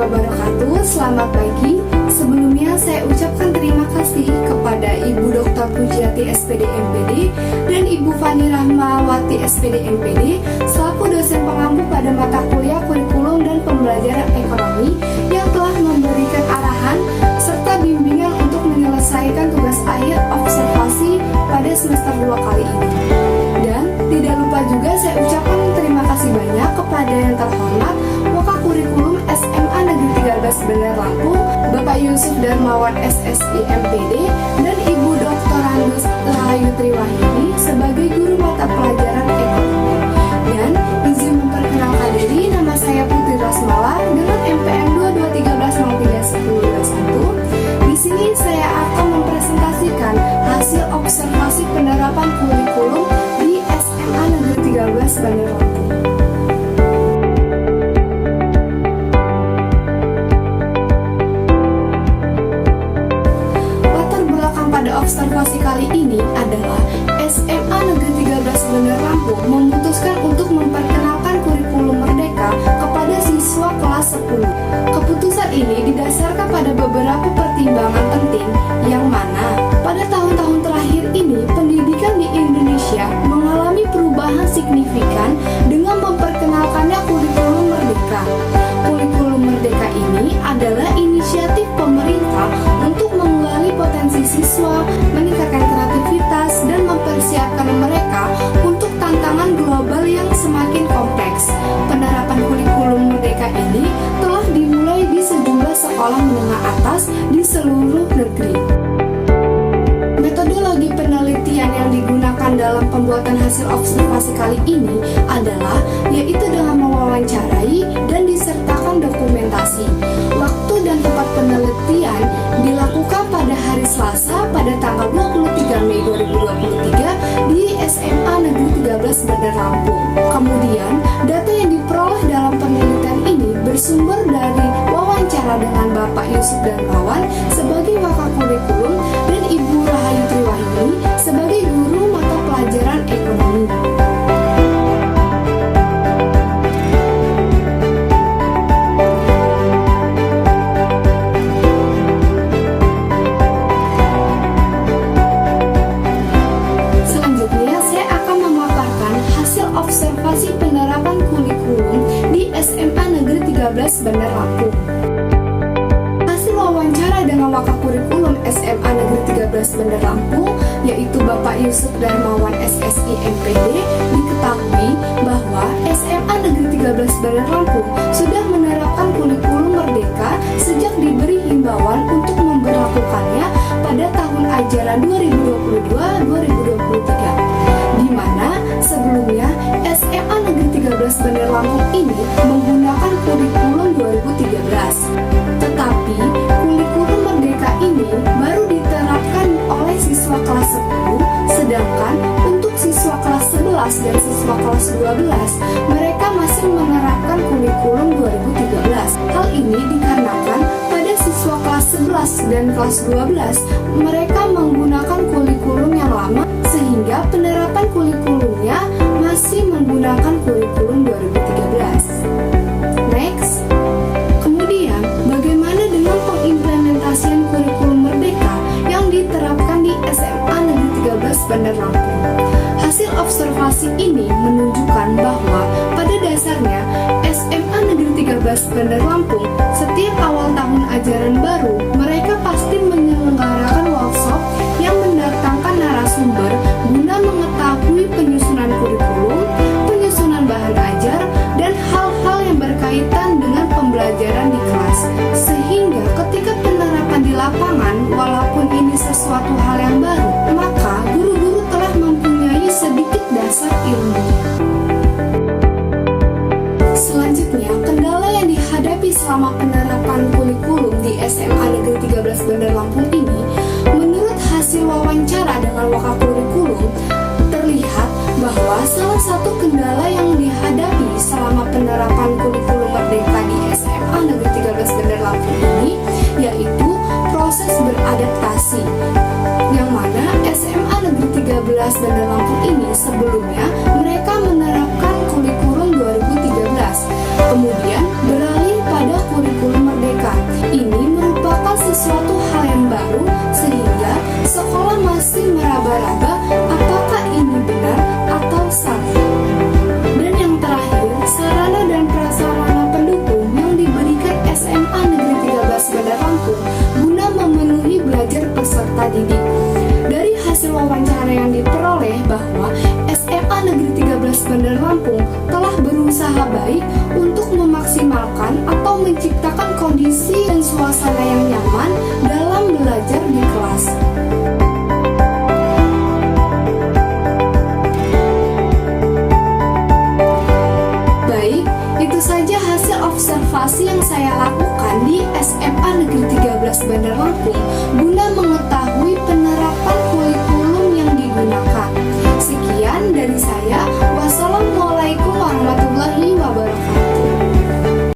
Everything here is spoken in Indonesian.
wabarakatuh. Selamat pagi. Sebelumnya saya ucapkan terima kasih kepada Ibu Dr. Pujiati SPD MPD dan Ibu Fani Rahmawati SPD MPD selaku dosen pengampu pada mata kuliah kurikulum dan pembelajaran ekonomi yang telah memberikan arahan serta bimbingan untuk menyelesaikan tugas akhir observasi pada semester 2 kali ini. Dan tidak lupa juga saya ucapkan terima kasih banyak kepada yang terhormat Wakakurikulum SMA Negeri 13 Bener Lampung, Bapak Yusuf Darmawan SSI MPD dan Ibu Dr. Andus Rahayu Triwahyuni sebagai guru mata pelajaran ekonomi. Dan izin memperkenalkan diri, nama saya Putri Rasmala dengan MPN 2213031021. Di sini saya akan mempresentasikan hasil observasi penerapan kurikulum di SMA Negeri 13 Bandar Lampung. Latar belakang pada observasi kali ini adalah SMA Negeri 13 Bandar Lampung memutuskan untuk memperkenalkan kurikulum merdeka kepada siswa kelas 10. Keputusan ini didasarkan pada beberapa pertimbangan penting yang mana pada tahun-tahun terakhir ini pendidikan di Indonesia mengalami perubahan signifikan dengan memperkenalkannya kurikulum merdeka. Kurikulum merdeka ini adalah inisiatif pemerintah untuk menggali potensi siswa, meningkatkan kreativitas, dan mempersiapkan mereka untuk tantangan global yang semakin kompleks. Penerapan kurikulum merdeka ini telah dimulai di sejumlah sekolah menengah atas di seluruh negeri. Metodologi penelitian yang digunakan dalam pembuatan hasil observasi kali ini adalah yaitu dengan mewawancarai dan disertakan dokumentasi. Waktu dan tempat penelitian dilakukan pada hari Selasa pada tanggal 23 Mei 2023 di SMA Negeri 13 Bandar Lampung. Kemudian, data yang diperoleh dalam penelitian ini bersumber dari wawancara dengan Bapak Yusuf Darmawan sebagai Wakakurikulum dan Ibu Rahayu Triwahyuni sebagai guru mata pelajaran ekonomi. Selanjutnya, saya akan memaparkan hasil observasi penerapan kurikulum di SMA Negeri 13 Bandar Lampung. Hasil wawancara dengan Wakakurikulum SMA Negeri 13 Bandar Lampung, yaitu Bapak Yusuf Darmawan SSI MPD, diketahui bahwa SMA Negeri 13 Bandar Lampung sudah menerapkan kurikulum merdeka sejak diberi himbauan untuk memberlakukannya pada tahun ajaran 2022-2023, di mana sebelumnya SMA Negeri 13 Bandar Lampung ini menggunakan kurikulum 2013. Tetapi kurikulum merdeka ini baru diterapkan oleh siswa kelas 10, sedangkan untuk siswa kelas 11 dan siswa kelas 12 mereka masih menerapkan kurikulum 2013. Hal ini dikarenakan pada siswa kelas 11 dan kelas 12 mereka menggunakan kurikulum yang lama sehingga penerapan kurikulumnya masih menggunakan kurikulum 2013. Next. Kemudian, bagaimana dengan pengimplementasian kurikulum merdeka yang diterapkan di SMA Negeri 13 Bandar Lampung? Hasil observasi ini menunjukkan bahwa pada dasarnya SMA Negeri 13 Bandar Lampung setiap awal tahun ajaran baru mereka pasti menyelenggarakan workshop yang mendatangkan narasumber guna mengetahui penyusunan kurikulum, penyusunan bahan ajar, dan hal-hal yang berkaitan dengan pembelajaran di kelas. Sehingga ketika penerapan di lapangan, walaupun ini sesuatu hal yang baru, maka guru-guru telah mempunyai sedikit dasar ilmu. Selanjutnya, kendala yang dihadapi selama penerapan kurikulum di SMA Negeri 13 Bandar Lampung ini, menurut hasil wawancara dengan Wakakurikulum, terlihat bahwa salah satu kendala yang dihadapi selama penerapan kurikulum merdeka di SMA Negeri 13 Bandar Lampung ini yaitu proses beradaptasi, yang mana SMA Negeri 13 Bandar Lampung ini sebelumnya mereka menerapkan kurikulum 2013, kemudian beralih pada kurikulum berusaha baik untuk memaksimalkan atau menciptakan kondisi dan suasana yang nyaman dalam belajar di kelas. Baik, itu saja hasil observasi yang saya lakukan di SMA Negeri 13 Bandar Lampung guna mengetahui penerapan kurikulum yang digunakan. Sekian dari saya. Wassalamualaikum warahmatullahi wabarakatuh.